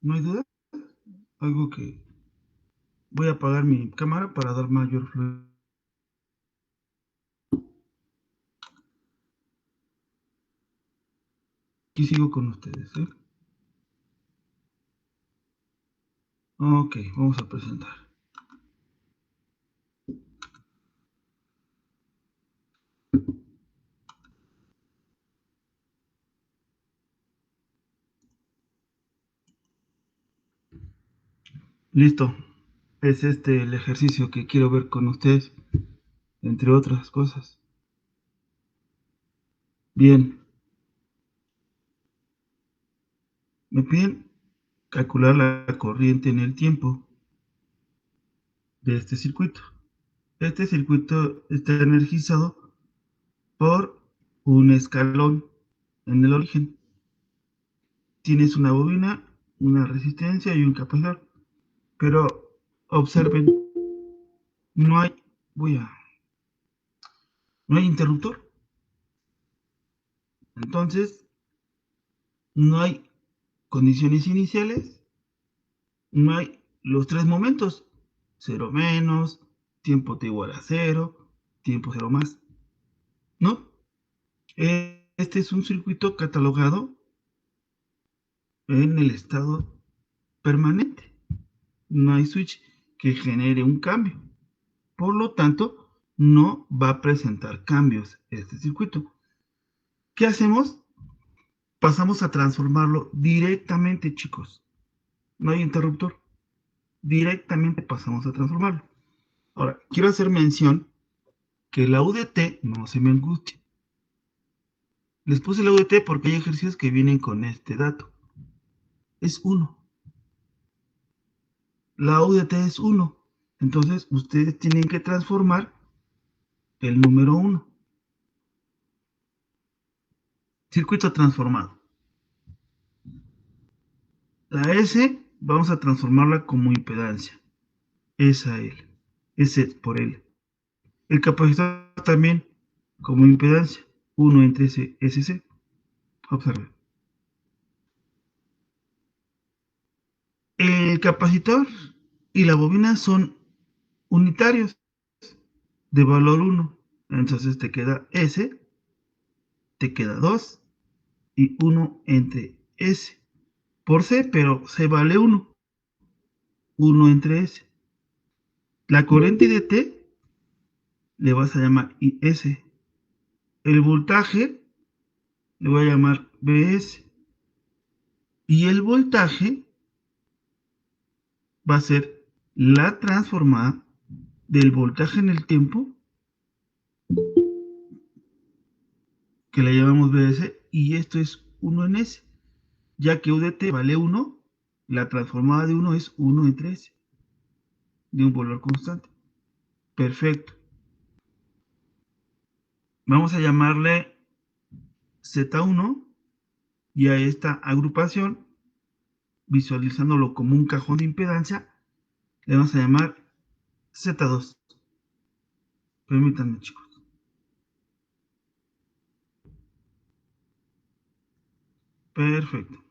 ¿No hay duda? Algo que voy a apagar mi cámara para dar mayor fluidez. Aquí sigo con ustedes, ¿eh? Ok, vamos a presentar. Listo. Es este el ejercicio que quiero ver con ustedes, entre otras cosas. Bien. Me piden calcular la corriente en el tiempo de este circuito. Este circuito está energizado por un escalón en el origen. Tienes una bobina, una resistencia y un capacitor. Pero observen, no hay, voy a, no hay interruptor. Entonces, no hay condiciones iniciales, no hay los tres momentos. Cero menos, tiempo t igual a cero, tiempo cero más. ¿No? Este es un circuito catalogado en el estado permanente. No hay switch que genere un cambio. Por lo tanto, no va a presentar cambios este circuito. ¿Qué hacemos? Pasamos a transformarlo directamente, chicos. No hay interruptor. Directamente pasamos a transformarlo. Ahora, quiero hacer mención que la UDT no se me angustie. Les puse la UDT porque hay ejercicios que vienen con este dato. Es 1. La UDT es 1. Entonces, ustedes tienen que transformar el número 1. Circuito transformado. La S vamos a transformarla como impedancia. S a L. S por L. El capacitor también como impedancia. 1 entre S, SC. Observen. El capacitor y la bobina son unitarios de valor 1. Entonces te queda S, te queda 2 y 1 entre S por C, pero C vale 1. 1 entre S. La corriente de T le vas a llamar IS. El voltaje le voy a llamar BS. Y el voltaje va a ser la transformada del voltaje en el tiempo, que le llamamos BS, y esto es 1 en S. Ya que UDT vale 1, la transformada de 1 es 1 entre S, de un valor constante. Perfecto. Vamos a llamarle Z1 y a esta agrupación, visualizándolo como un cajón de impedancia, le vamos a llamar Z2. Permítanme, chicos. Perfecto.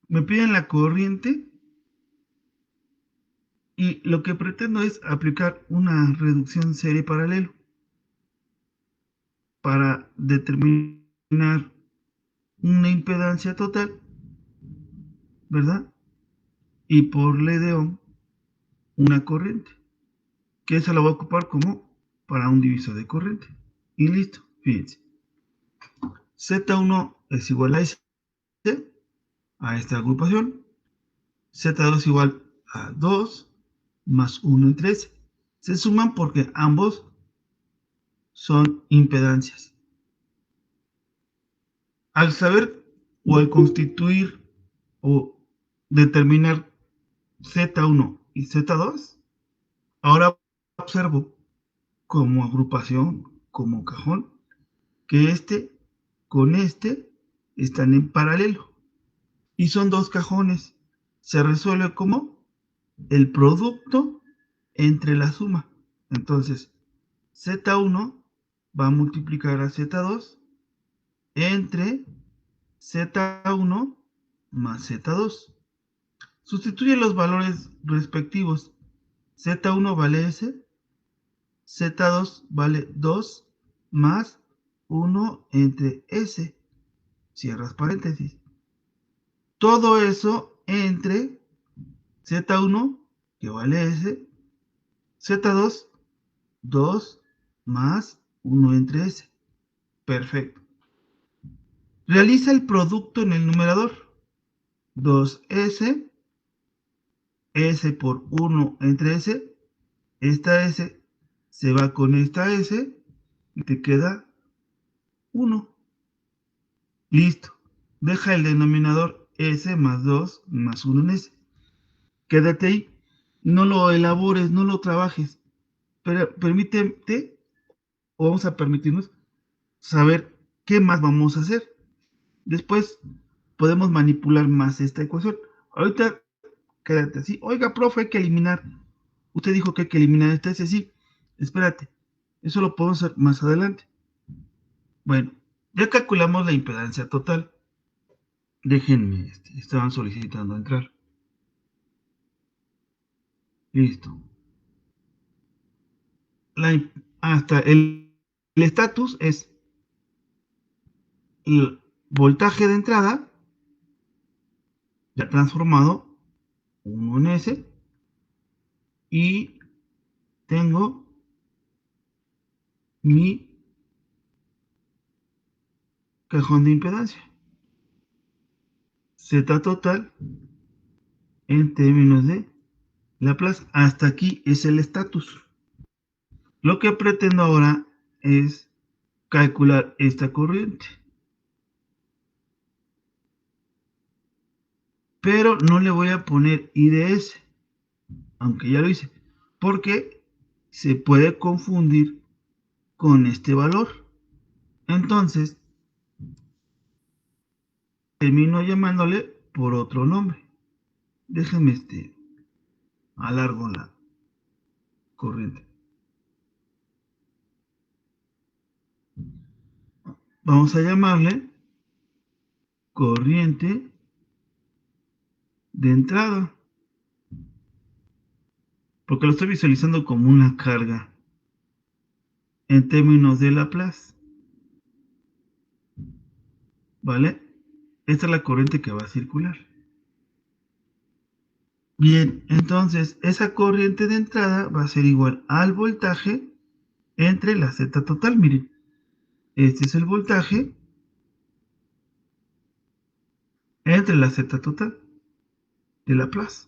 Me piden la corriente y lo que pretendo es aplicar una reducción serie paralelo para determinar una impedancia total, ¿verdad? Y por ley de Ohm, una corriente, que esa la voy a ocupar como para un divisor de corriente. Y listo, fíjense. Z1 es igual a S, a esta agrupación. Z2 igual a 2 más 1 entre S. Se suman porque ambos son impedancias. Al saber o al constituir o determinar Z1 y Z2, ahora observo como agrupación, como cajón, que este con este están en paralelo. Y son dos cajones. Se resuelve como el producto entre la suma. Entonces, Z1 va a multiplicar a Z2 entre Z1 más Z2. Sustituye los valores respectivos. Z1 vale S, Z2 vale 2 más 1 entre S. Cierras paréntesis. Todo eso entre Z1, que vale S, Z2, 2 más 1 entre S. Perfecto. Realiza el producto en el numerador. 2S, S por 1 entre S. Esta S se va con esta S y te queda 1. Listo. Deja el denominador S más 2 más 1 en S. Quédate ahí. No lo elabores, no lo trabajes. Pero permítete, o vamos a permitirnos, saber qué más vamos a hacer. Después podemos manipular más esta ecuación. Ahorita quédate así. Oiga, profe, hay que eliminar. Usted dijo que hay que eliminar esta S. Sí, espérate. Eso lo podemos hacer más adelante. Bueno, ya calculamos la impedancia total. Déjenme, estaban solicitando entrar. Listo. Hasta el estatus es el voltaje de entrada, ya transformado, 1 en S, y tengo mi cajón de impedancia. Z total en términos de Laplace. Hasta aquí es el estatus. Lo que pretendo ahora es calcular esta corriente. Pero no le voy a poner I de S, aunque ya lo hice, porque se puede confundir con este valor. Entonces, termino llamándole por otro nombre. Déjenme alargo la corriente. Vamos a llamarle corriente de entrada, porque lo estoy visualizando como una carga en términos de Laplace, ¿vale? Esta es la corriente que va a circular. Bien, entonces esa corriente de entrada va a ser igual al voltaje entre la Z total. Miren, este es el voltaje entre la Z total de Laplace.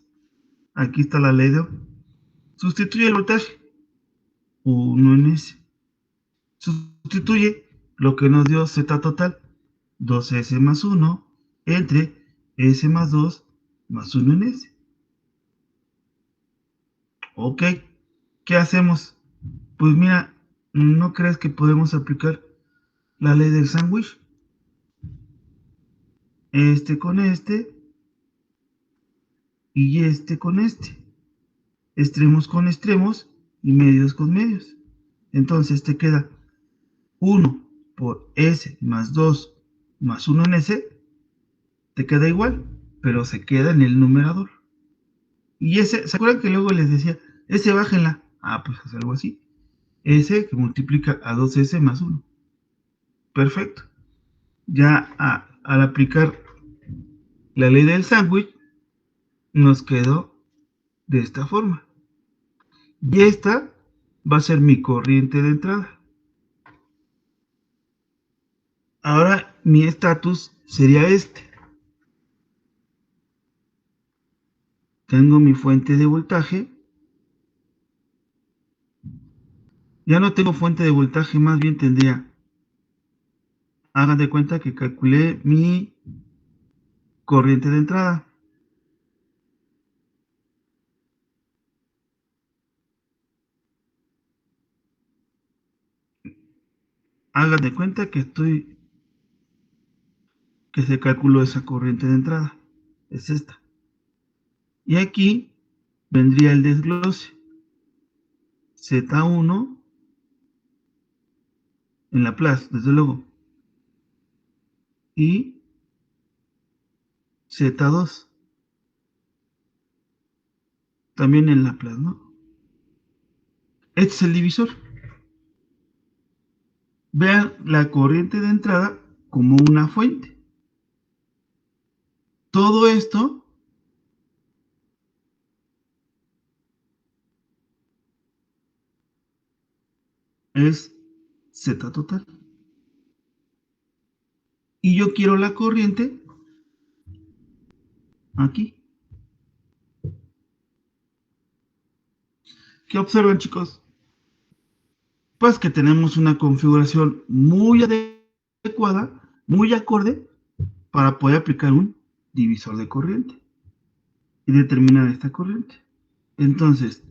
Aquí está la ley de Ohm. Sustituye el voltaje, 1 en S. Sustituye lo que nos dio Z total, 2S más 1, entre S más 2 más 1 en S. Ok, ¿qué hacemos? Pues mira, ¿no crees que podemos aplicar la ley del sándwich? Este con este y este con este. Extremos con extremos y medios con medios. Entonces te queda 1 por S más 2 más 1 en S, te queda igual, pero se queda en el numerador. Y ese, ¿se acuerdan que luego les decía, S bájenla? Ah, pues es algo así. S que multiplica a 2S más 1. Perfecto. Ya al aplicar la ley del sándwich, nos quedó de esta forma. Y esta va a ser mi corriente de entrada. Ahora mi estatus sería este. Tengo mi fuente de voltaje. Ya no tengo fuente de voltaje, más bien tendría. Hagan de cuenta que calculé mi corriente de entrada. Hagan de cuenta que se calculó esa corriente de entrada. Es esta. Y aquí vendría el desglose. Z1 en Laplace, desde luego. Y Z2. También en Laplace, ¿no? Este es el divisor. Vean la corriente de entrada como una fuente. Todo esto es Z total. Y yo quiero la corriente aquí. ¿Qué observan, chicos? Pues que tenemos una configuración muy adecuada, muy acorde, para poder aplicar un divisor de corriente y determinar esta corriente. Entonces,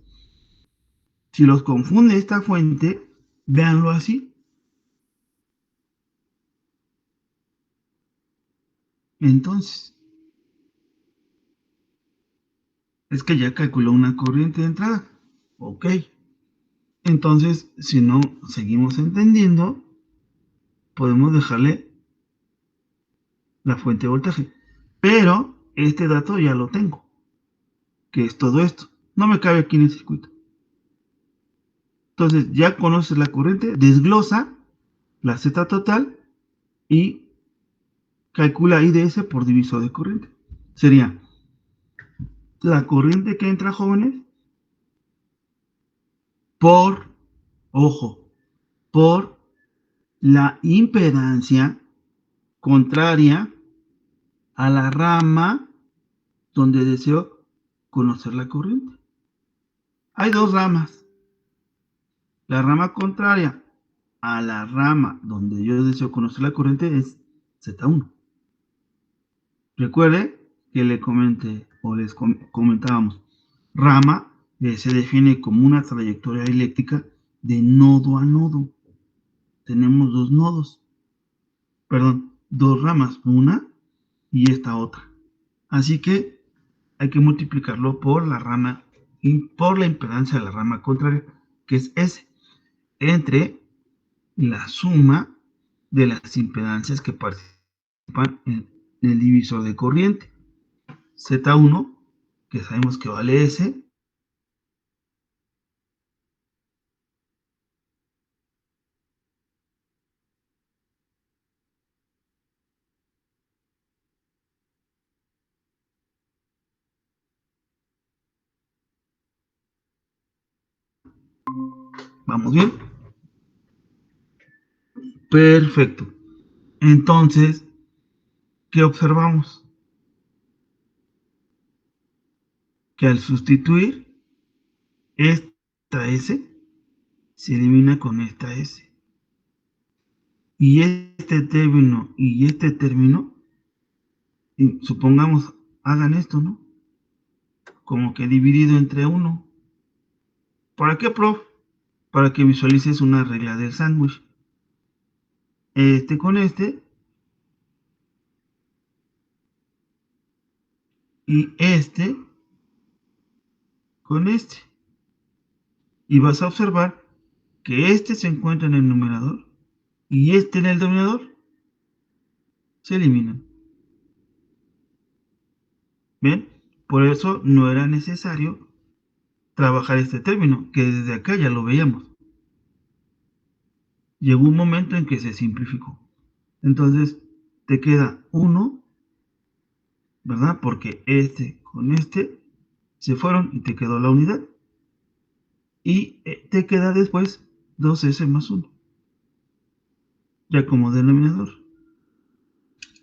si los confunde esta fuente, véanlo así. Entonces, es que ya calculó una corriente de entrada. Ok. Entonces, si no seguimos entendiendo, podemos dejarle la fuente de voltaje. Pero este dato ya lo tengo, que es todo esto. No me cabe aquí en el circuito. Entonces, ya conoces la corriente, desglosa la Z total y calcula IDS por divisor de corriente. Sería la corriente que entra, jóvenes, por, ojo, por la impedancia contraria a la rama donde deseo conocer la corriente. Hay dos ramas. La rama contraria a la rama donde yo deseo conocer la corriente es Z1. Recuerde que le comenté o les comentábamos, rama se define como una trayectoria eléctrica de nodo a nodo. Tenemos dos nodos, perdón, dos ramas, una y esta otra. Así que hay que multiplicarlo por la rama y por la impedancia de la rama contraria, que es S, entre la suma de las impedancias que participan en el divisor de corriente. Z1, que sabemos que vale S, ¿vamos bien? Perfecto. Entonces, ¿qué observamos? Que al sustituir esta S, se elimina con esta S. Y este término, y supongamos, hagan esto, ¿no? Como que dividido entre 1. ¿Para qué, prof? Para que visualices una regla del sándwich. Este con este y este con este. Y vas a observar que este se encuentra en el numerador y este en el denominador. Se eliminan. ¿Ven? Por eso no era necesario trabajar este término, que desde acá ya lo veíamos. Llegó un momento en que se simplificó. Entonces, te queda 1, ¿verdad? Porque este con este se fueron y te quedó la unidad. Y te queda después 2S más 1, ya como denominador.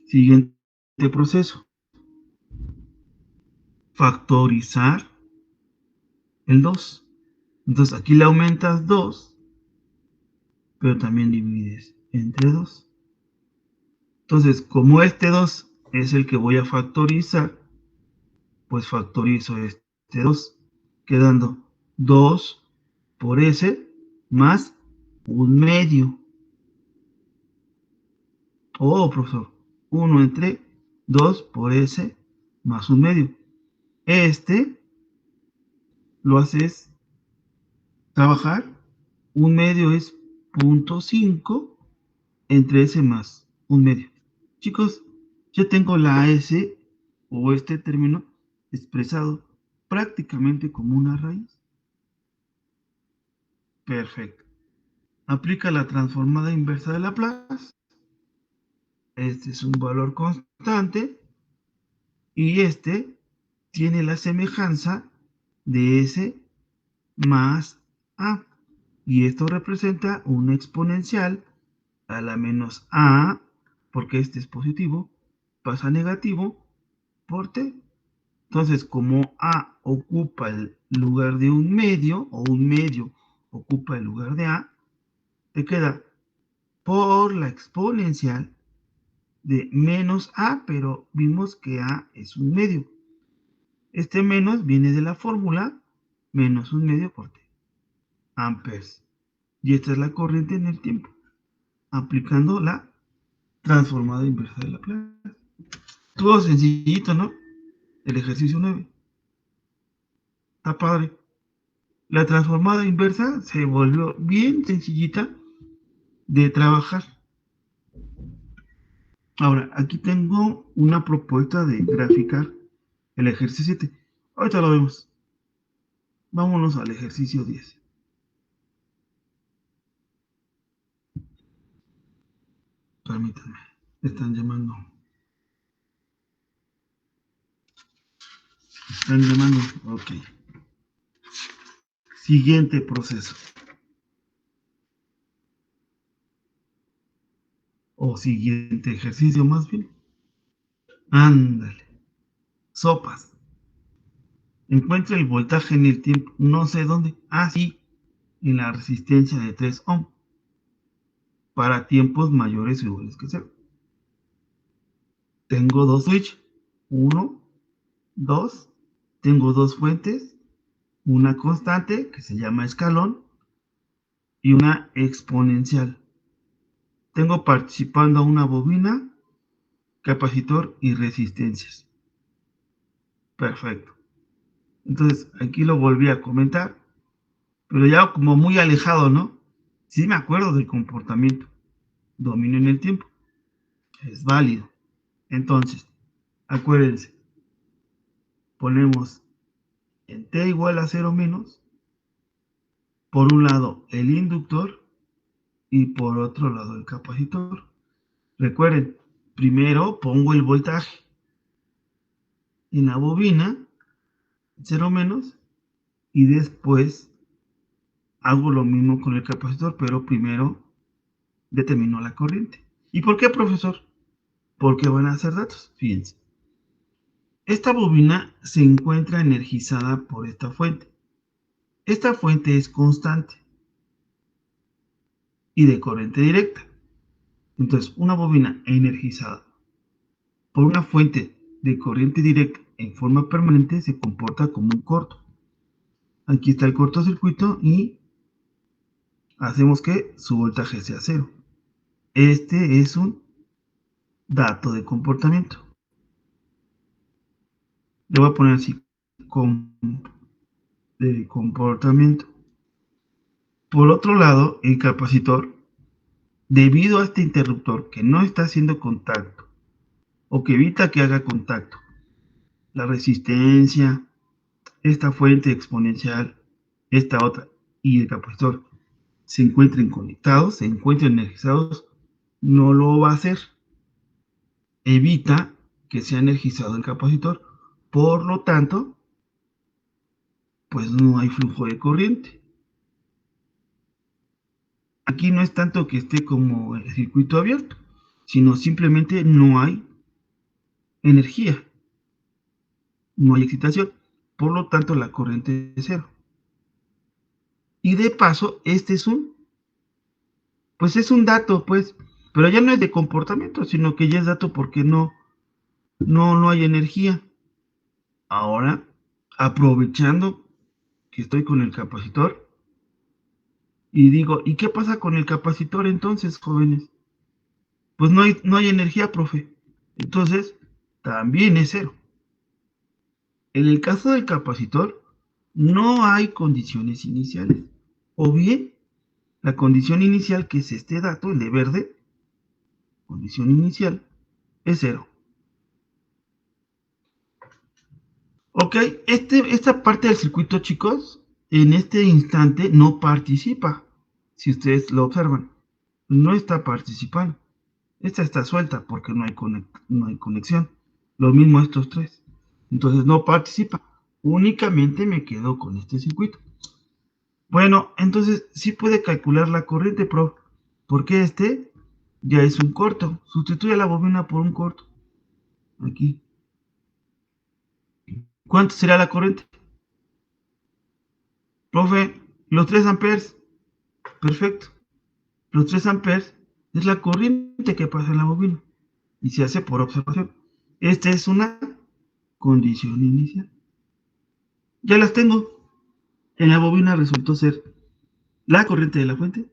Siguiente proceso. Factorizar el 2. Entonces aquí le aumentas 2, pero también divides entre 2. Entonces, como este 2 es el que voy a factorizar, pues factorizo este 2, quedando 2 por S más un medio. Oh, profesor, 1 entre 2 por S más un medio. Este lo haces trabajar, un medio es 0.5 entre S más un medio. Chicos, ya tengo la S o este término expresado prácticamente como una raíz. Perfecto. Aplica la transformada inversa de Laplace. Este es un valor constante y este tiene la semejanza de S más A. Y esto representa una exponencial a la menos A, porque este es positivo, pasa a negativo por T. Entonces, como A ocupa el lugar de un medio, o un medio ocupa el lugar de A, te queda por la exponencial de menos A, pero vimos que A es un medio. Este menos viene de la fórmula menos un medio por T, amperes. Y esta es la corriente en el tiempo, aplicando la transformada inversa de Laplace. Todo sencillito, ¿no? El ejercicio 9. Está padre. La transformada inversa se volvió bien sencillita de trabajar. Ahora, aquí tengo una propuesta de graficar el ejercicio 7. Ahorita lo vemos. Vámonos al ejercicio 10. Permítanme. Me están llamando. Están llamando. Ok. Siguiente proceso. O siguiente ejercicio más bien. Ándale. Sopas. Encuentra el voltaje en el tiempo. No sé dónde. Ah, sí. En la resistencia de 3 ohm. Para tiempos mayores o iguales que 0. Tengo dos switches. Uno, dos. Tengo dos fuentes. Una constante que se llama escalón y una exponencial. Tengo participando una bobina, capacitor y resistencias. Perfecto. Entonces, aquí lo volví a comentar, pero ya como muy alejado, ¿no? Sí me acuerdo del comportamiento. Dominio en el tiempo. Es válido. Entonces, acuérdense, ponemos en t igual a 0 menos, por un lado el inductor y por otro lado el capacitor. Recuerden, primero pongo el voltaje en la bobina, 0 menos, y después hago lo mismo con el capacitor, pero primero determino la corriente. ¿Y por qué, profesor? Porque van a ser datos. Fíjense. Esta bobina se encuentra energizada por esta fuente. Esta fuente es constante y de corriente directa. Entonces, una bobina energizada por una fuente de corriente directa en forma permanente se comporta como un corto. Aquí está el cortocircuito y hacemos que su voltaje sea cero. Este es un dato de comportamiento. Le voy a poner así, de comportamiento. Por otro lado, el capacitor, debido a este interruptor que no está haciendo contacto o que evita que haga contacto, la resistencia, esta fuente exponencial, esta otra y el capacitor se encuentren conectados, se encuentren energizados, no lo va a hacer. Evita que sea energizado el capacitor. Por lo tanto, pues no hay flujo de corriente. Aquí no es tanto que esté como el circuito abierto, sino simplemente no hay energía, no hay excitación. Por lo tanto, la corriente es cero. Y de paso, este es pues es un dato, pues, pero ya no es de comportamiento, sino que ya es dato porque no hay energía. Ahora, aprovechando que estoy con el capacitor, y digo, ¿y qué pasa con el capacitor entonces, jóvenes? Pues no hay energía, profe. Entonces, también es cero. En el caso del capacitor, no hay condiciones iniciales. O bien, la condición inicial, que es este dato, el de verde, condición inicial, es cero. Ok, esta parte del circuito, chicos, en este instante no participa. Si ustedes lo observan, no está participando. Esta está suelta porque no hay conexión. Lo mismo estos tres. Entonces no participa. Únicamente me quedo con este circuito. Bueno, entonces sí puede calcular la corriente, prof. Porque este ya es un corto. Sustituye la bobina por un corto. Aquí. ¿Cuánto será la corriente? Profe, los 3 amperes. Perfecto. Los 3 amperes es la corriente que pasa en la bobina. Y se hace por observación. Esta es una condición inicial. Ya las tengo. En la bobina resultó ser la corriente de la fuente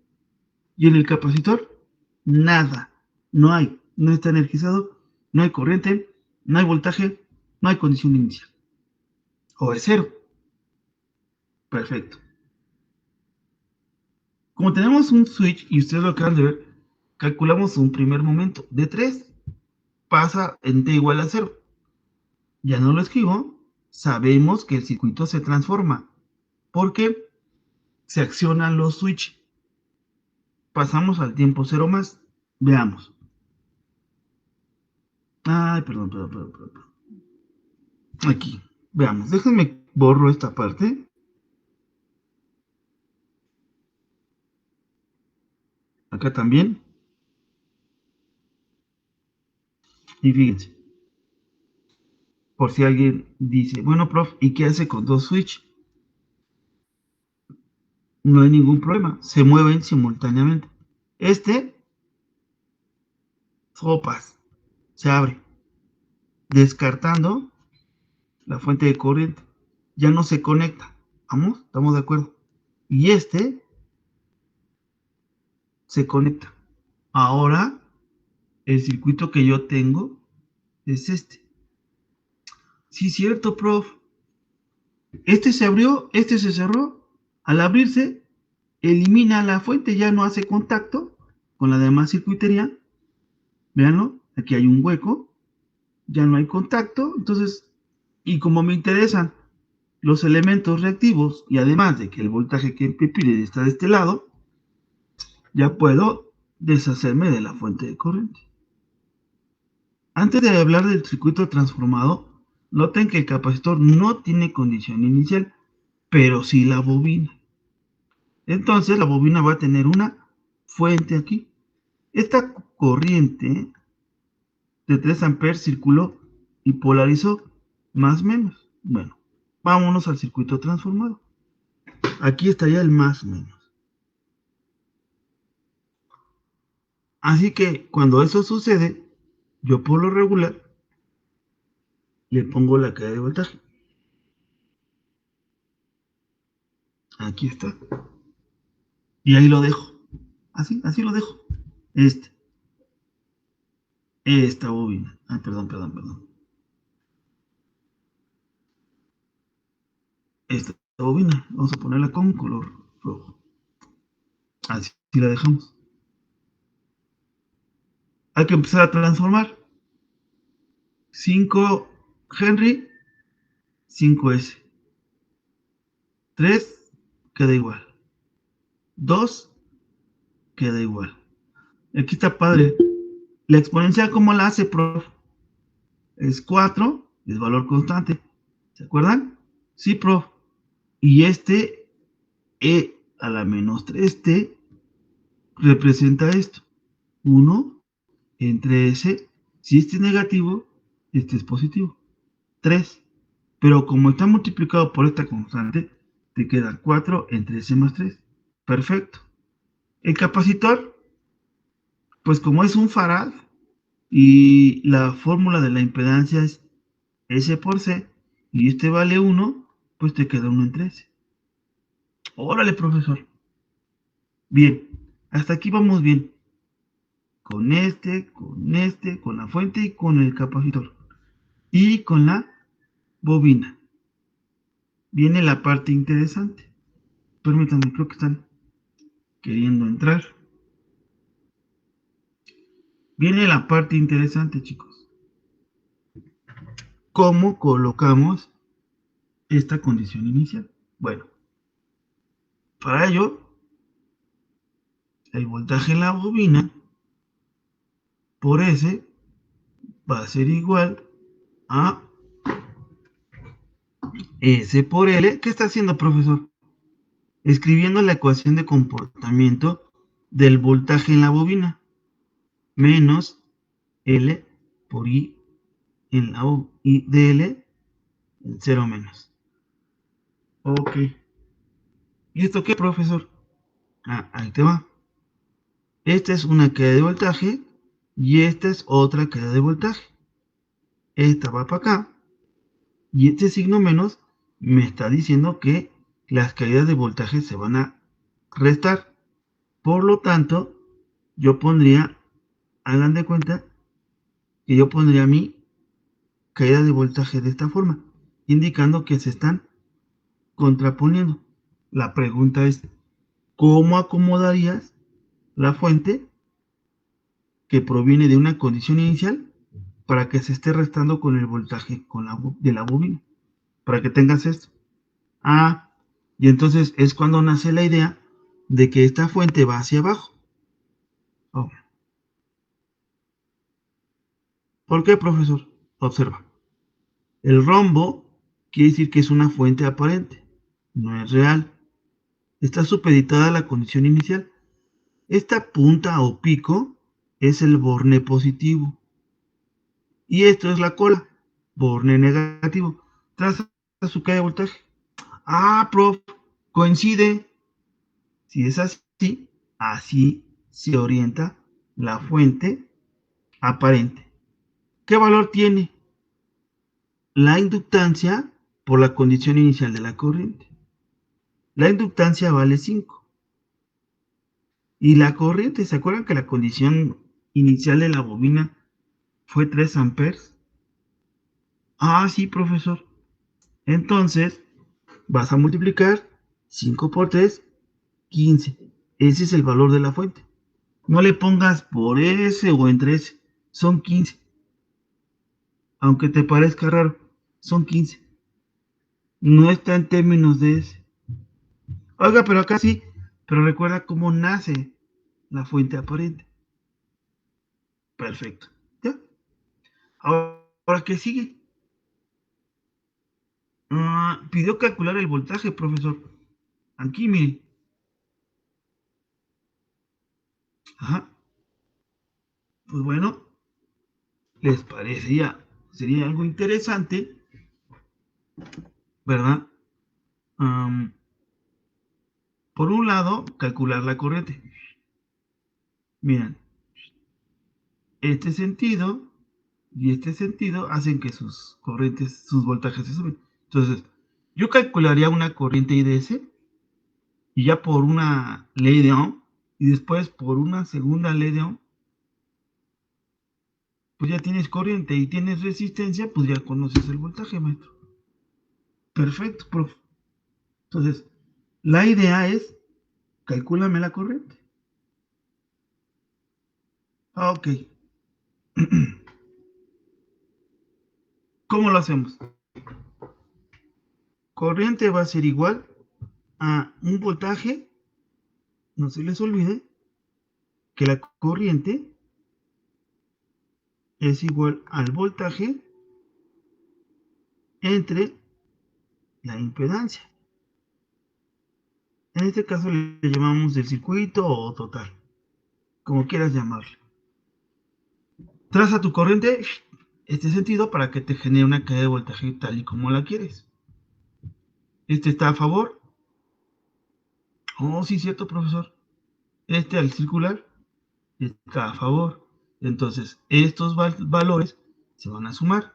y en el capacitor nada. No hay. No está energizado. No hay corriente. No hay voltaje. No hay condición inicial. O es cero. Perfecto. Como tenemos un switch y ustedes lo acaban de ver, calculamos un primer momento. De 3 pasa en t igual a 0. Ya no lo escribo. Sabemos que el circuito se transforma porque se accionan los switch. Pasamos al tiempo 0 más. Veamos. Ay, perdón. Aquí. Veamos. Déjenme borro esta parte. Acá también. Y fíjense. Por si alguien dice, bueno, prof, ¿y qué hace con dos switch? No hay ningún problema. Se mueven simultáneamente. Este, sopas, se abre, descartando la fuente de corriente. Ya no se conecta. ¿Vamos? ¿Estamos de acuerdo? Y este se conecta. Ahora, el circuito que yo tengo es este. Sí, cierto, prof. Este se abrió, este se cerró. Al abrirse, elimina la fuente, ya no hace contacto con la demás circuitería. Véanlo, aquí hay un hueco, ya no hay contacto. Entonces, y como me interesan los elementos reactivos y además de que el voltaje que me pide está de este lado, ya puedo deshacerme de la fuente de corriente. Antes de hablar del circuito transformado, noten que el capacitor no tiene condición inicial, pero sí la bobina. Entonces la bobina va a tener una fuente aquí. Esta corriente de 3 amperes circuló y polarizó más o menos. Bueno, vámonos al circuito transformado. Aquí estaría el más o menos. Así que cuando eso sucede, yo por lo regular le pongo la caída de voltaje. Aquí está. Y ahí lo dejo. Así lo dejo. Este, esta bobina. Ay, perdón. Esta bobina. Vamos a ponerla con color rojo. Así la dejamos. Hay que empezar a transformar. 5 Henry, 5S. 3 queda igual. 2 queda igual. Aquí está padre. La exponencial, ¿cómo la hace, prof? Es 4, es valor constante. ¿Se acuerdan? Sí, prof. Y este E a la menos 3T representa esto. 1 entre S. Si este es negativo, este es positivo. 3. Pero como está multiplicado por esta constante, te queda 4 entre S más 3. Perfecto. El capacitor, pues como es un farad y la fórmula de la impedancia es S por C y este vale 1, pues te queda 1 entre S. Órale, profesor. Bien, hasta aquí vamos bien. Con la fuente y con el capacitor. Y con la bobina. Viene la parte interesante. Permítanme, creo que están queriendo entrar. Viene la parte interesante, chicos. ¿Cómo colocamos esta condición inicial. Bueno, para ello, el voltaje en la bobina por S va a ser igual a S por L. ¿Qué está haciendo, profesor? Escribiendo la ecuación de comportamiento del voltaje en la bobina menos L por I en la U y DL en 0 menos. Ok. ¿Y esto qué, profesor? Ah, ahí te va. Esta es una caída de voltaje y esta es otra caída de voltaje. Esta va para acá y este signo menos me está diciendo que las caídas de voltaje se van a restar. Por lo tanto, yo pondría, hagan de cuenta que yo pondría mi caída de voltaje de esta forma, indicando que se están contraponiendo. La pregunta es, ¿cómo acomodarías la fuente que proviene de una condición inicial para que se esté restando con el voltaje de la bobina? Para que tengas esto. Ah, y entonces es cuando nace la idea de que esta fuente va hacia abajo. Oh. ¿Por qué, profesor? Observa. El rombo quiere decir que es una fuente aparente, no es real. Está supeditada a la condición inicial. Esta punta o pico es el borne positivo. Y esto es la cola, borne negativo. Traza su caída de voltaje. Ah, prof, coincide. Si es así, así se orienta la fuente aparente. ¿Qué valor tiene? La inductancia por la condición inicial de la corriente. La inductancia vale 5. Y la corriente, ¿se acuerdan que la condición inicial de la bobina fue 3 amperes? Ah, sí, profesor. Entonces, vas a multiplicar 5 por 3, 15. Ese es el valor de la fuente. No le pongas por S o entre S. Son 15. Aunque te parezca raro, son 15. No está en términos de S. Oiga, pero acá sí. Pero recuerda cómo nace la fuente aparente. Perfecto. ¿Ya? Ahora, ¿qué sigue? Pidió calcular el voltaje, profesor. Aquí, mire. Ajá. Pues bueno, les parecería, sería algo interesante, ¿verdad? Um, por un lado, calcular la corriente. Miren, este sentido y este sentido hacen que sus corrientes, sus voltajes se suben. Entonces, yo calcularía una corriente IDS y ya por una ley de Ohm y después por una segunda ley de Ohm, pues ya tienes corriente y tienes resistencia, pues ya conoces el voltaje, maestro. Perfecto, prof. Entonces, la idea es, calcúlame la corriente. Ok. ¿Cómo lo hacemos? Corriente va a ser igual a un voltaje, no se les olvide que la corriente es igual al voltaje entre la impedancia. En este caso le llamamos el circuito o total, como quieras llamarlo. Traza tu corriente este sentido para que te genere una caída de voltaje tal y como la quieres. Este está a favor. Oh, sí, cierto, profesor. Este al circular está a favor. Entonces, estos valores se van a sumar.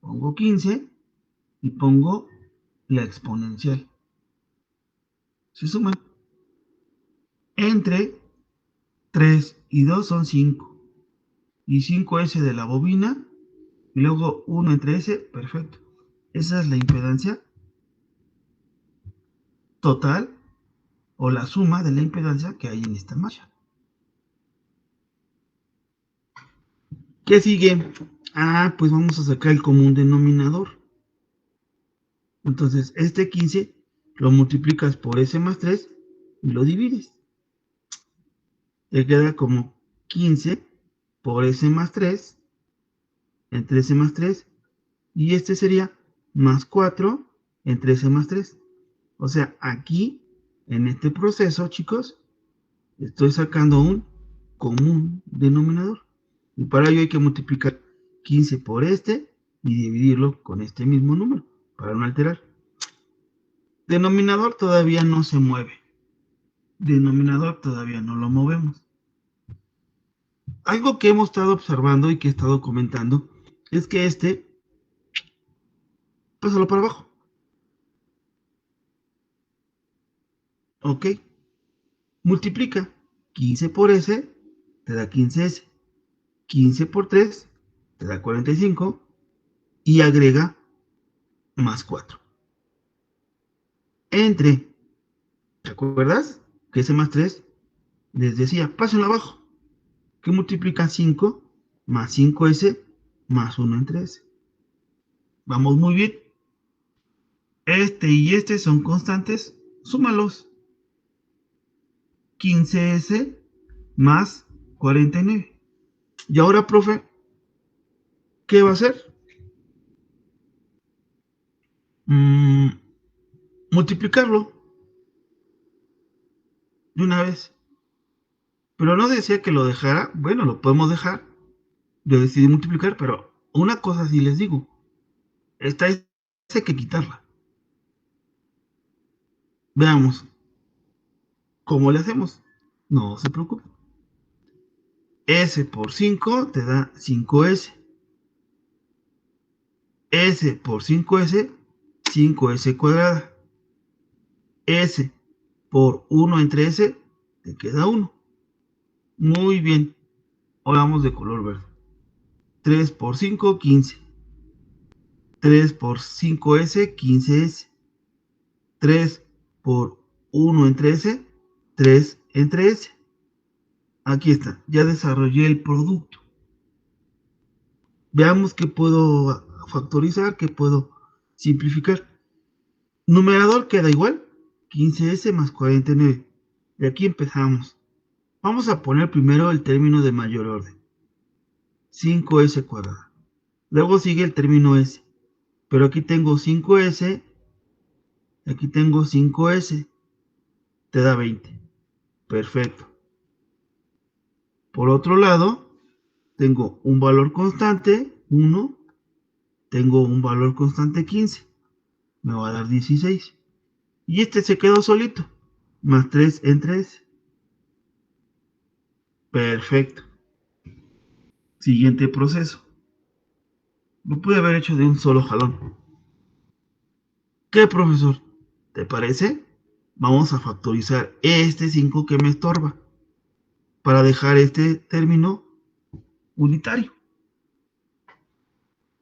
Pongo 15 y pongo la exponencial. Se suman. Entre 3 y 2 son 5. Y 5S de la bobina. Y luego 1 entre S. Perfecto. Esa es la impedancia total o la suma de la impedancia que hay en esta malla. ¿Qué sigue? Ah, pues vamos a sacar el común denominador. Entonces, este 15 lo multiplicas por S más 3 y lo divides. Te queda como 15 por S más 3, entre S más 3, y este sería más 4 entre S más 3. O sea, aquí, en este proceso, chicos, estoy sacando un común denominador. Y para ello hay que multiplicar 15 por este y dividirlo con este mismo número, para no alterar. Denominador todavía no se mueve. Denominador todavía no lo movemos. Algo que hemos estado observando y que he estado comentando es que pásalo para abajo. ¿Ok? Multiplica 15 por S, te da 15S. 15 por 3, te da 45. Y agrega más 4. Entre, ¿te acuerdas? Que ese más 3 les decía, pásenlo abajo, que multiplica 5 más 5S más 1 entre S. Vamos muy bien. Este y este son constantes, súmalos. 15S más 49. Y ahora, profe, ¿qué va a hacer? Multiplicarlo de una vez. Pero no decía que lo dejara. Bueno, lo podemos dejar. Yo decidí multiplicar, pero una cosa sí les digo. Esta es hay que quitarla. Veamos. ¿Cómo le hacemos? No se preocupe. S por 5 te da 5S. S por 5S, 5S cuadrada. S por 1 entre S, te queda 1. Muy bien. Ahora vamos de color verde. 3 por 5, 15. 3 por 5S, 15S. 3 por 1 entre S, 3 entre S. Aquí está, ya desarrollé el producto. Veamos qué puedo factorizar, qué puedo simplificar. Numerador queda igual, 15S más 49. De aquí empezamos. Vamos a poner primero el término de mayor orden, 5S cuadrada. Luego sigue el término S, pero aquí tengo 5S, aquí tengo 5S, te da 20. Perfecto. Por otro lado, tengo un valor constante, 1, tengo un valor constante 15, me va a dar 16. Y este se quedó solito, más 3 entre S. Perfecto. Siguiente proceso. Lo pude haber hecho de un solo jalón. ¿Qué, profesor? ¿Te parece? Vamos a factorizar este 5 que me estorba para dejar este término unitario.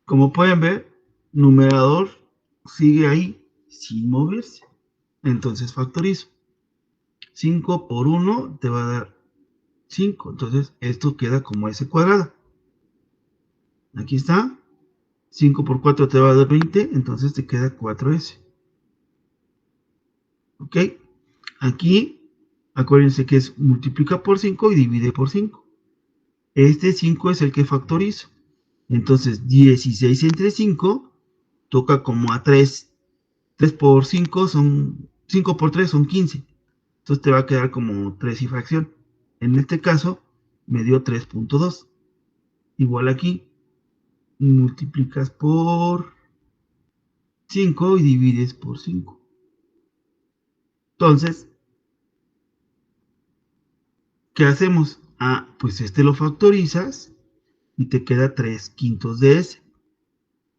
Como pueden ver, numerador sigue ahí sin moverse. Entonces factorizo. 5 por 1 te va a dar 5. Entonces esto queda como S cuadrada. Aquí está. 5 por 4 te va a dar 20. Entonces te queda 4S. ¿Ok? Aquí, acuérdense que es multiplica por 5 y divide por 5. Este 5 es el que factorizo. Entonces 16 entre 5 toca como a 3. 3 por 5 son 5 por 3 son 15. Entonces te va a quedar como 3 y fracción. En este caso me dio 3.2. Igual aquí multiplicas por 5 y divides por 5. Entonces, ¿qué hacemos? Pues este lo factorizas y te queda 3 quintos de S.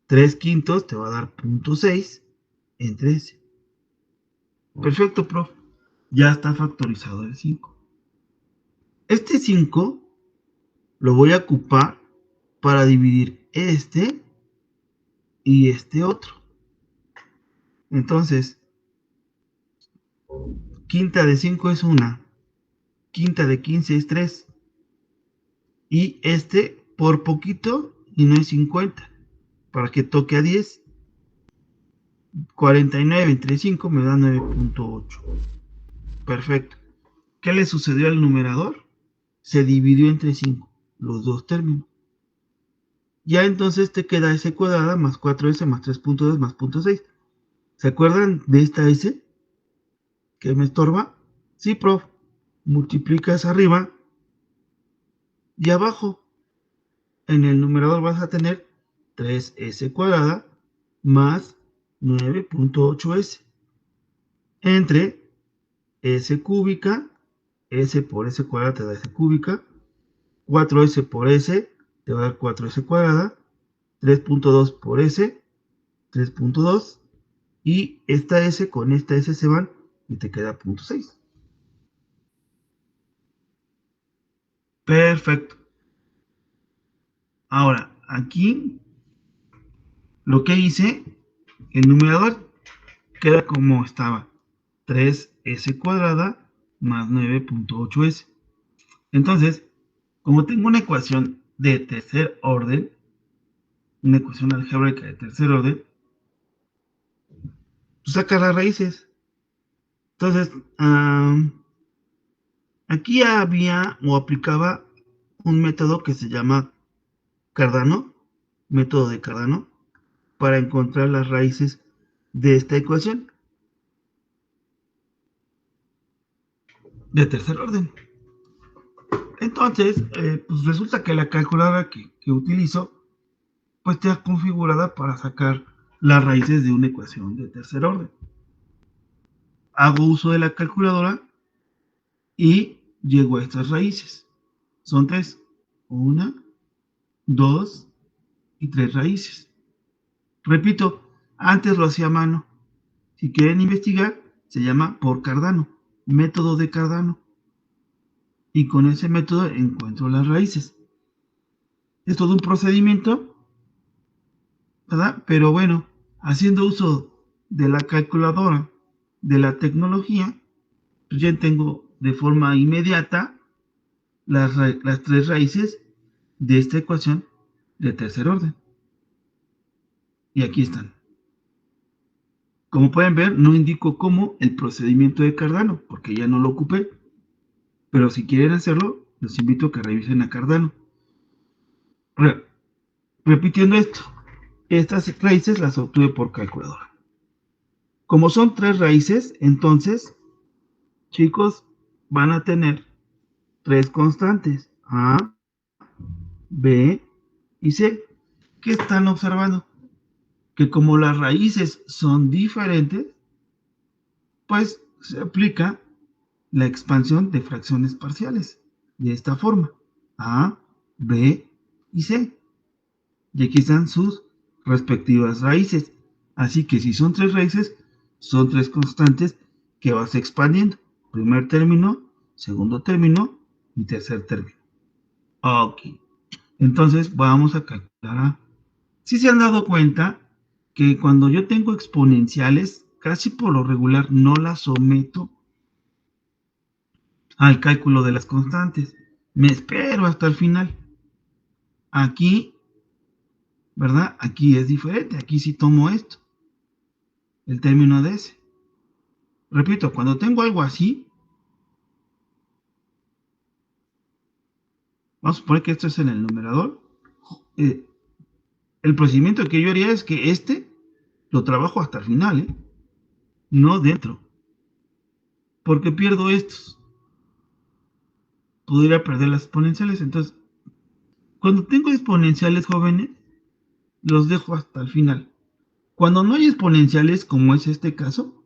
3 quintos te va a dar 0.6 entre S. Perfecto, prof. Ya está factorizado el 5. Este 5 lo voy a ocupar para dividir este y este otro. Entonces, quinta de 5 es 1. Quinta de 15 es 3. Y este por poquito y no es 50. Para que toque a 10. 49 entre 5 me da 9.8. Perfecto. ¿Qué le sucedió al numerador? Se dividió entre 5, los dos términos. Ya entonces te queda s cuadrada más 4s más 3.2 más 0.6. ¿Se acuerdan de esta s que me estorba? Sí, prof. Multiplicas arriba y abajo. En el numerador vas a tener 3s cuadrada más 9.8s entre s cúbica, s por s cuadrada te da s cúbica, 4s por s te va a dar 4s cuadrada, 3.2 por s, 3.2, y esta s con esta s se van y te queda 0.6. Perfecto. Ahora, aquí lo que hice, el numerador queda como estaba, 3s cuadrada más 9.8s. Entonces, como tengo una ecuación de tercer orden, una ecuación algebraica de tercer orden, pues saca las raíces. Entonces, aquí había o aplicaba un método que se llama Cardano, método de Cardano, para encontrar las raíces de esta ecuación de tercer orden. Entonces, pues resulta que la calculadora que utilizo, pues está configurada para sacar las raíces de una ecuación de tercer orden. Hago uso de la calculadora y llego a estas raíces. Son tres. Una, dos y tres raíces. Repito, antes lo hacía a mano. Si quieren investigar, se llama por Cardano, método de Cardano. Y con ese método encuentro las raíces. Es todo un procedimiento, ¿verdad? Pero bueno, haciendo uso de la calculadora, de la tecnología, pues ya tengo de forma inmediata las tres raíces de esta ecuación de tercer orden. Y aquí están. Como pueden ver, no indico cómo el procedimiento de Cardano, porque ya no lo ocupé. Pero si quieren hacerlo, los invito a que revisen a Cardano. Repitiendo esto, estas raíces las obtuve por calculadora. Como son tres raíces, entonces, chicos, van a tener tres constantes, A, B y C. ¿Qué están observando? Que como las raíces son diferentes, pues se aplica la expansión de fracciones parciales de esta forma, A, B y C. Y aquí están sus respectivas raíces. Así que si son tres raíces, son tres constantes que vas expandiendo. Primer término, segundo término y tercer término. Ok. Entonces vamos a calcular. Si se han dado cuenta que cuando yo tengo exponenciales, casi por lo regular no las someto al cálculo de las constantes. Me espero hasta el final. Aquí, ¿verdad? Aquí es diferente. Aquí sí tomo esto, el término de ese. Repito, cuando tengo algo así, vamos a suponer que esto es en el numerador. eh, el procedimiento que yo haría es que este lo trabajo hasta el final, no dentro. Porque pierdo estos. Podría perder las exponenciales. Entonces, cuando tengo exponenciales jóvenes, los dejo hasta el final. Cuando no hay exponenciales, como es este caso,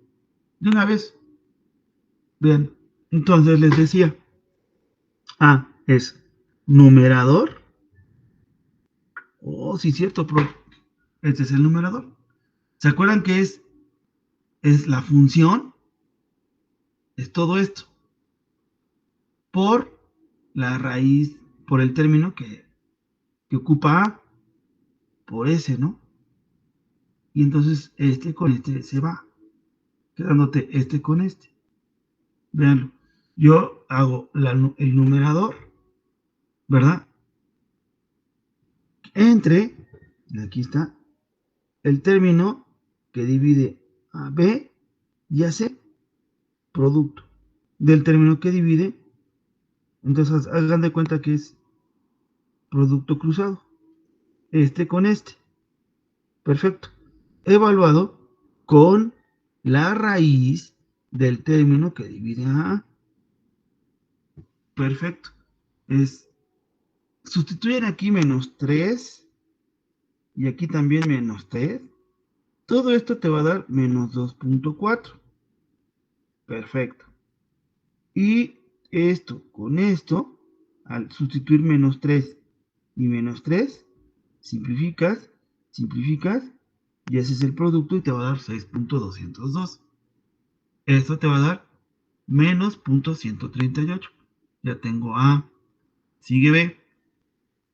de una vez, vean. Entonces les decía, A es numerador. Oh, sí, cierto, prof. Este es el numerador. ¿Se acuerdan que es la función? Es todo esto. Por la raíz, por el término que ocupa A, por ese, ¿no? Y entonces este con este se va, quedándote este con este. Veanlo. Yo hago el numerador, ¿verdad? Entre, aquí está, el término que divide a B y a C, producto. Del término que divide, entonces hagan de cuenta que es producto cruzado. Este con este. Perfecto. Evaluado con la raíz del término que divide a A. Perfecto. Sustituyen aquí menos 3 y aquí también menos 3. Todo esto te va a dar menos 2.4. Perfecto. Y esto con esto, al sustituir menos 3 y menos 3, simplificas, simplificas y haces el producto y te va a dar 6.202. Esto te va a dar menos 0.138. Ya tengo A. Sigue B.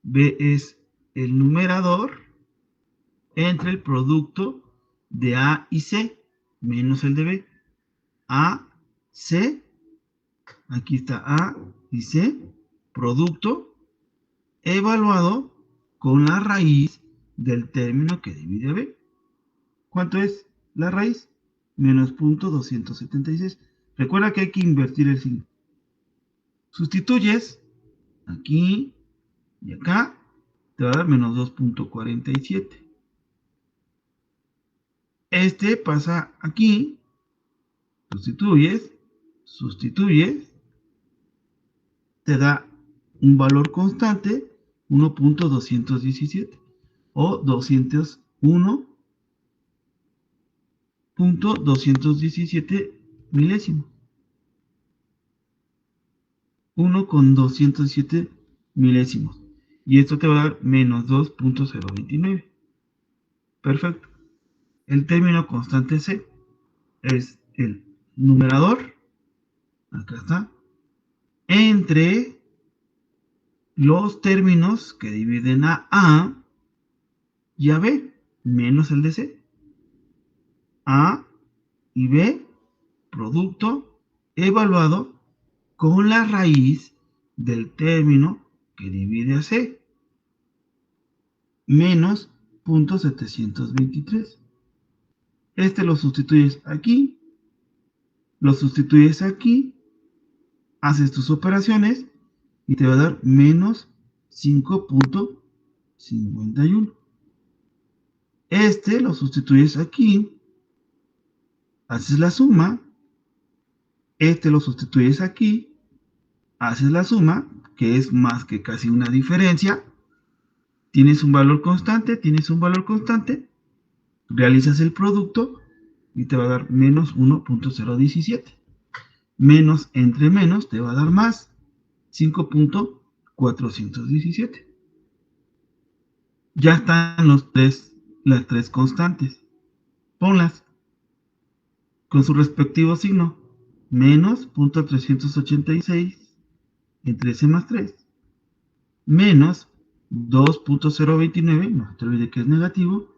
B es el numerador entre el producto de A y C menos el de B. A, C, aquí está A y C, producto evaluado con la raíz del término que divide a B. ¿Cuánto es la raíz? Menos 0.276. Recuerda que hay que invertir el signo. Sustituyes aquí y acá, te va a dar menos 2.47. Este pasa aquí, sustituyes, sustituyes, te da un valor constante, 1.217 o 201.217 milésimos. 1,207 milésimos. Y esto te va a dar menos 2.029. Perfecto. El término constante C es el numerador, acá está, entre los términos que dividen a A y a B, menos el de C. A y B, producto evaluado con la raíz del término que divide a C, menos 0.723. Este lo sustituyes aquí, lo sustituyes aquí, haces tus operaciones y te va a dar menos 5.51. Este lo sustituyes aquí, haces la suma, este lo sustituyes aquí, haces la suma, que es más que casi una diferencia, tienes un valor constante, realizas el producto y te va a dar menos 1.017. Menos entre menos te va a dar más 5.417. Ya están las tres constantes. Ponlas con su respectivo signo. Menos 0.386 entre C más 3. Menos 2.029, no te olvides que es negativo,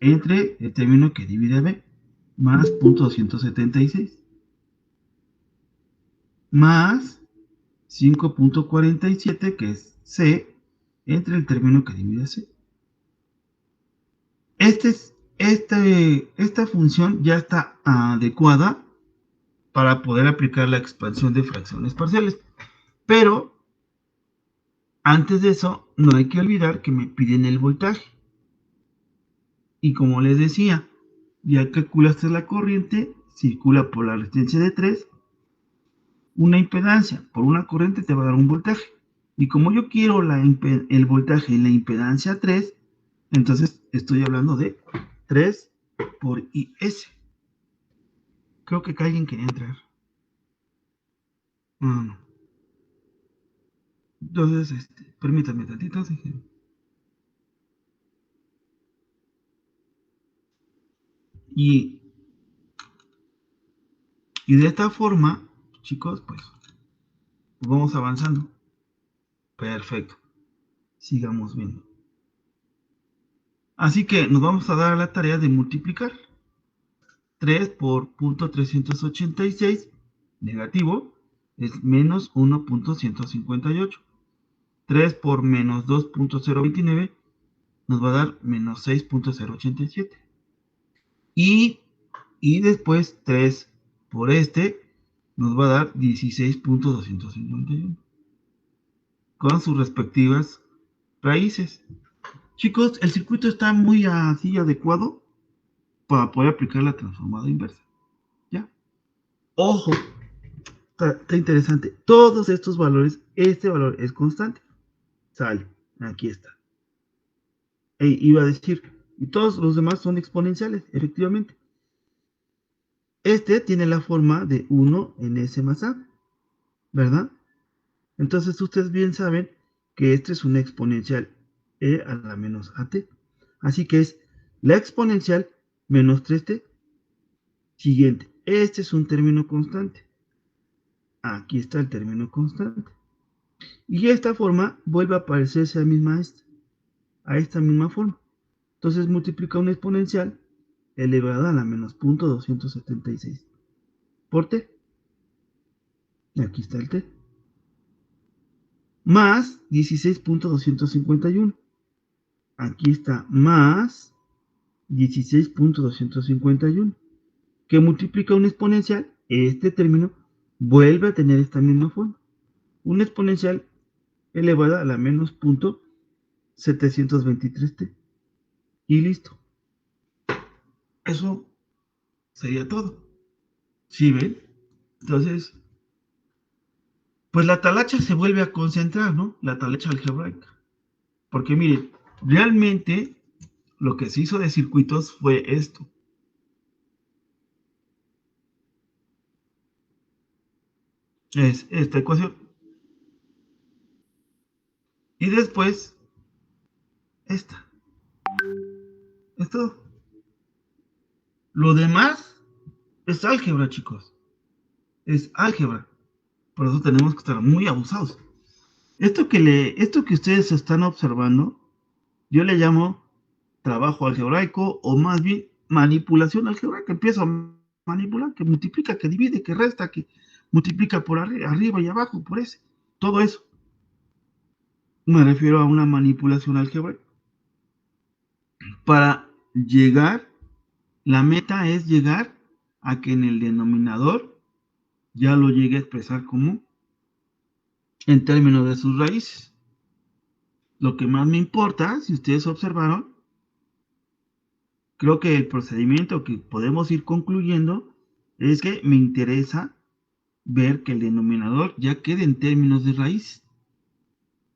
entre el término que divide a B, más 0.276. Más 5.47, que es C, entre el término que divide a C. Esta función ya está adecuada para poder aplicar la expansión de fracciones parciales. Pero, antes de eso, no hay que olvidar que me piden el voltaje. Y como les decía, ya calculaste la corriente, circula por la resistencia de 3, una impedancia por una corriente te va a dar un voltaje. Y como yo quiero el voltaje en la impedancia 3, entonces estoy hablando de 3 por IS. Creo que alguien quería entrar. No. Entonces, permítame tantito. Y, y de esta forma, chicos, pues vamos avanzando. Perfecto. Sigamos viendo. Así que nos vamos a dar la tarea de multiplicar. 3 por 0.386 negativo es menos 1.158. 3 por menos 2.029 nos va a dar menos 6.087. y, y después 3 por este nos va a dar 16.251 con sus respectivas raíces. Chicos, el circuito está muy así adecuado para poder aplicar la transformada inversa. ¿Ya? Ojo, está interesante. Todos estos valores, este valor es constante. Sale, aquí está. Iba a decir, y todos los demás son exponenciales, efectivamente. Este tiene la forma de 1 en S más A, ¿verdad? Entonces ustedes bien saben que este es una exponencial e a la menos at. Así que es la exponencial menos 3t. Siguiente, este es un término constante. Aquí está el término constante. Y esta forma vuelve a parecerse a esta misma forma. Entonces multiplica una exponencial elevada a la menos 0.276 por t. Aquí está el t. Más 16.251. Aquí está más 16.251. Que multiplica una exponencial, este término vuelve a tener esta misma forma. Una exponencial elevada a la menos 0.723t. Y listo. Eso sería todo. ¿Sí ven? Entonces, pues la talacha se vuelve a concentrar, ¿no? La talacha algebraica. Porque miren, realmente lo que se hizo de circuitos fue esto. Es esta ecuación. Y después, esta. Es todo. Lo demás es álgebra, chicos. Es álgebra. Por eso tenemos que estar muy abusados. Esto que ustedes están observando, yo le llamo trabajo algebraico o más bien manipulación algebraica. Empiezo a manipular, que multiplica, que divide, que resta, que multiplica por arriba y abajo, por ese. Todo eso. Me refiero a una manipulación algebraica. Para llegar, la meta es llegar a que en el denominador ya lo llegue a expresar como en términos de sus raíces. Lo que más me importa, si ustedes observaron, creo que el procedimiento que podemos ir concluyendo es que me interesa ver que el denominador ya quede en términos de raíz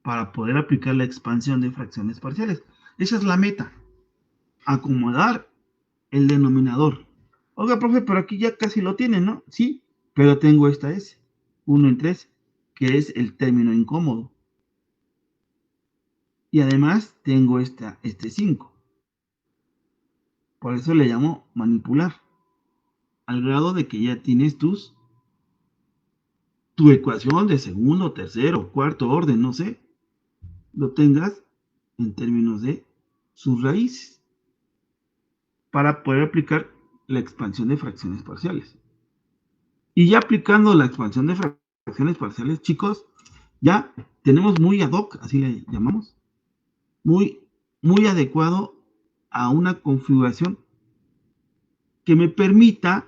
para poder aplicar la expansión de fracciones parciales. Esa es la meta, acomodar el denominador. Oiga, profe, pero aquí ya casi lo tienen, ¿no? Sí, pero tengo esta S, 1 en 3, que es el término incómodo. Y además tengo este 5. Por eso le llamo manipular. Al grado de que ya tienes tu ecuación de segundo, tercero, cuarto orden, no sé, lo tengas en términos de sus raíces para poder aplicar la expansión de fracciones parciales. Y ya aplicando la expansión de fracciones parciales, chicos, ya tenemos muy ad hoc, así le llamamos, muy, muy adecuado a una configuración que me permita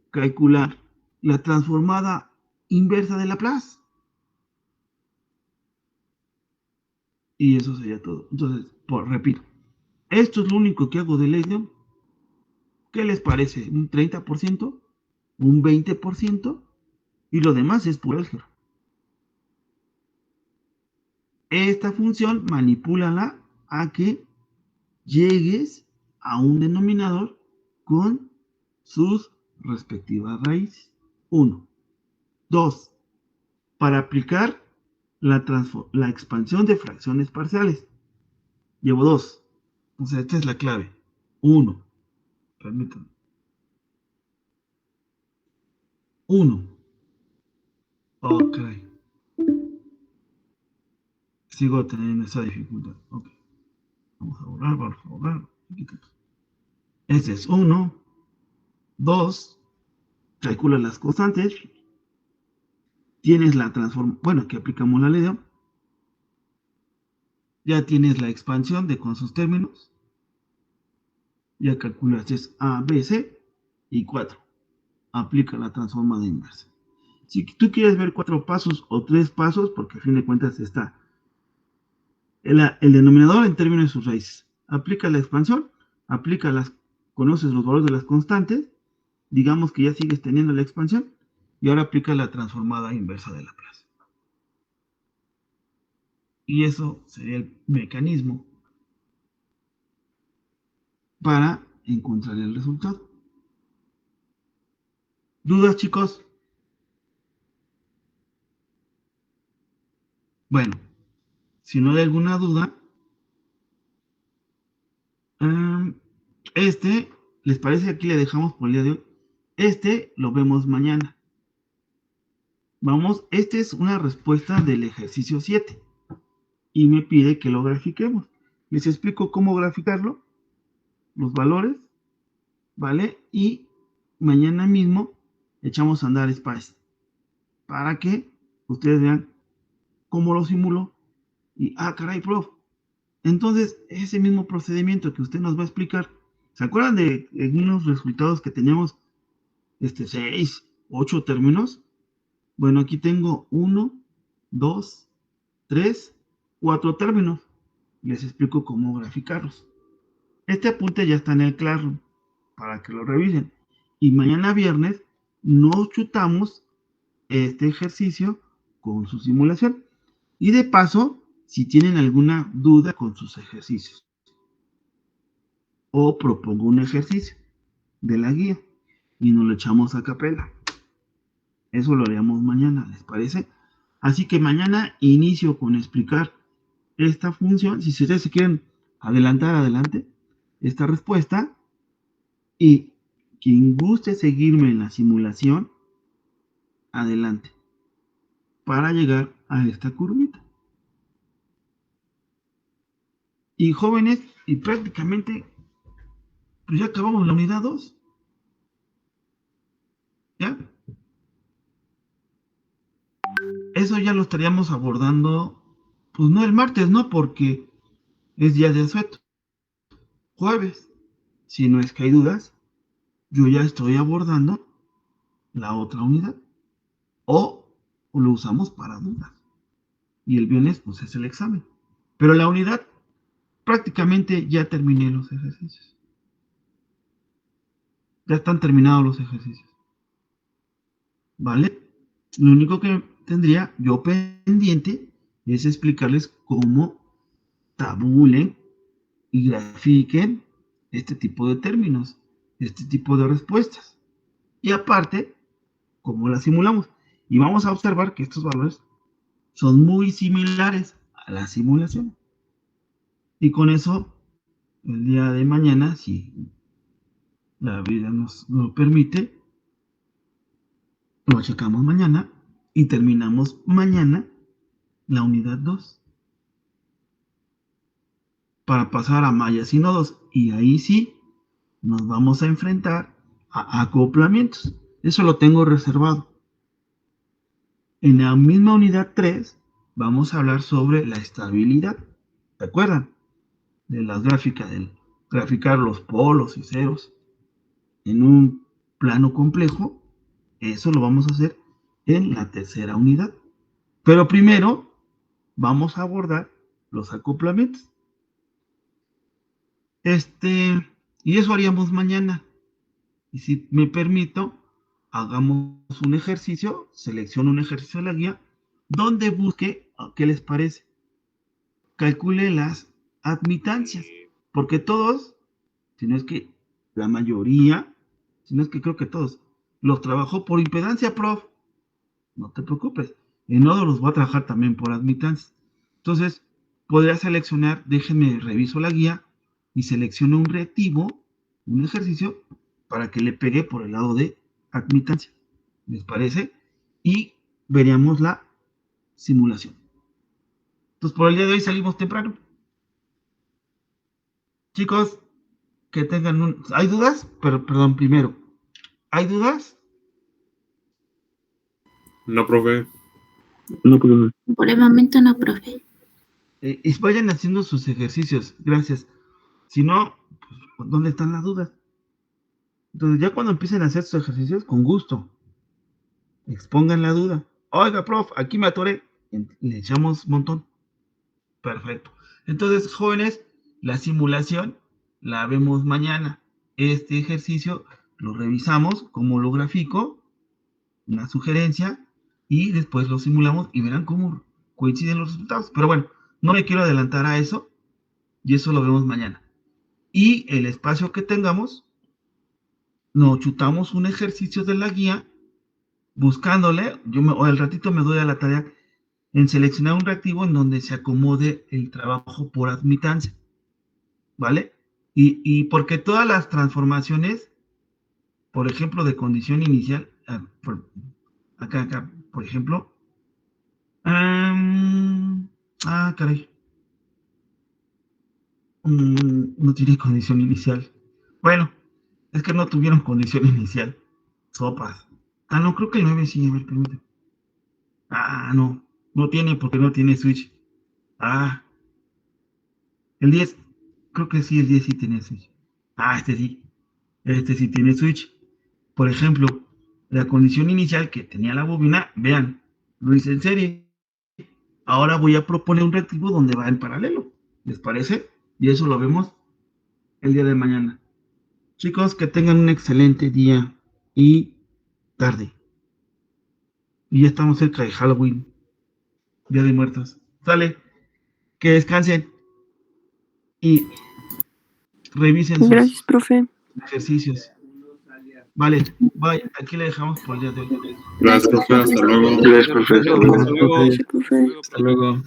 calcular la transformada inversa de Laplace. Y eso sería todo. Entonces, repito, esto es lo único que hago de Leibniz. ¿Qué les parece? ¿Un 30%? ¿Un 20%? Y lo demás es puro álgebra. Esta función manipúlala a que llegues a un denominador con sus respectivas raíces. 1. 2. Para aplicar la expansión de fracciones parciales. Llevo 2. Entonces, esta es la clave. 1. Permítanme. 1. Ok. Sigo teniendo esa dificultad. Ok. Vamos a borrar. Este es 1. 2. Calcula las constantes. Tienes la transformación. Bueno, aquí aplicamos la ley de Ohm. Ya tienes la expansión de con sus términos. Ya calculaste A, B, C y 4. Aplica la transformada inversa. Si tú quieres ver 4 pasos o 3 pasos, porque a fin de cuentas está el denominador en términos de sus raíces. Aplica la expansión, conoces los valores de las constantes, digamos que ya sigues teniendo la expansión, y ahora aplica la transformada inversa de Laplace. Y eso sería el mecanismo para encontrar el resultado. ¿Dudas, chicos? Bueno, si no hay alguna duda, ¿les parece que aquí le dejamos por el día de hoy? Lo vemos mañana. Vamos, es una respuesta del ejercicio 7 y me pide que lo grafiquemos. Les explico cómo graficarlo, los valores, ¿vale? Y mañana mismo echamos a andar Spice para que ustedes vean cómo lo simulo y, caray, prof. Entonces, ese mismo procedimiento que usted nos va a explicar, ¿se acuerdan de unos resultados que teníamos 6, 8 términos? Bueno, aquí tengo 1, 2, 3, 4 términos. Les explico cómo graficarlos. Este apunte ya está en el Classroom para que lo revisen. Y mañana viernes nos chutamos este ejercicio con su simulación. Y de paso, si tienen alguna duda con sus ejercicios, o propongo un ejercicio de la guía y nos lo echamos a capela. Eso lo haremos mañana, ¿les parece? Así que mañana inicio con explicar esta función. Si ustedes se quieren adelantar, adelante esta respuesta. Y quien guste seguirme en la simulación, adelante, para llegar a esta curvita. Y jóvenes, y prácticamente, pues ya acabamos la unidad 2. ¿Ya? Eso ya lo estaríamos abordando, pues no el martes, ¿no? Porque es día de asueto. Jueves, si no es que hay dudas, yo ya estoy abordando la otra unidad. O lo usamos para dudas. Y el viernes, pues es el examen. Pero la unidad, prácticamente ya terminé los ejercicios. Ya están terminados los ejercicios. ¿Vale? Lo único que tendría yo pendiente es explicarles cómo tabulen y grafiquen este tipo de términos, este tipo de respuestas. Y aparte, cómo las simulamos. Y vamos a observar que estos valores son muy similares a la simulación. Y con eso, el día de mañana, si la vida nos lo permite, lo checamos mañana y terminamos mañana la unidad 2 para pasar a mallas y nodos. Y ahí sí nos vamos a enfrentar a acoplamientos. Eso lo tengo reservado. En la misma unidad 3 vamos a hablar sobre la estabilidad. ¿Se acuerdan? De las gráficas, del graficar los polos y ceros en un plano complejo. Eso lo vamos a hacer en la tercera unidad. Pero primero vamos a abordar los acoplamientos. Y eso haríamos mañana. Y si me permito, hagamos un ejercicio, selecciono un ejercicio de la guía, donde busque, ¿qué les parece? Calcule las admitancias, porque todos, si no es que la mayoría, si no es que creo que todos, los trabajó por impedancia, prof. No te preocupes, en nodo los voy a trabajar también por admitancias. Entonces, podría seleccionar, déjenme reviso la guía y selecciono un reactivo, un ejercicio, para que le pegue por el lado de admitancia. ¿Les parece? Y veríamos la simulación. Entonces, por el día de hoy salimos temprano. Chicos, que tengan un... ¿Hay dudas? Pero, perdón, primero. ¿Hay dudas? No, profe. No, profe. Por el momento no, profe. Y vayan haciendo sus ejercicios. Gracias. Si no, pues, ¿Dónde están las dudas? Entonces, ya cuando empiecen a hacer sus ejercicios, con gusto, expongan la duda. Oiga, prof, aquí me atoré. Le echamos un montón. Perfecto. Entonces, jóvenes, la simulación la vemos mañana. Este ejercicio lo revisamos, como lo grafico, una sugerencia, y después lo simulamos y verán cómo coinciden los resultados. Pero bueno, no me quiero adelantar a eso, y eso lo vemos mañana. Y el espacio que tengamos, nos chutamos un ejercicio de la guía, buscándole, o al ratito me doy a la tarea en seleccionar un reactivo en donde se acomode el trabajo por admitancia, ¿vale? Y porque todas las transformaciones, por ejemplo, de condición inicial, acá, por ejemplo, caray, no tiene condición inicial. Bueno, es que no tuvieron condición inicial. Sopas. No, creo que el 9 sí, a ver, permíteme. No tiene porque no tiene switch. El 10, creo que sí, el 10 sí tiene switch. Este sí tiene switch. Por ejemplo, la condición inicial que tenía la bobina, vean, lo hice en serie. Ahora voy a proponer un reactivo donde va en paralelo. ¿Les parece? Y eso lo vemos el día de mañana. Chicos, que tengan un excelente día y tarde. Y ya estamos cerca de Halloween, Día de Muertos. Sale, que descansen y revisen sus Gracias, profe. ejercicios. Vale, bye. Aquí le dejamos por el día de hoy. Gracias, profe. Hasta luego. Gracias, profesor. Gracias, profe. Hasta luego.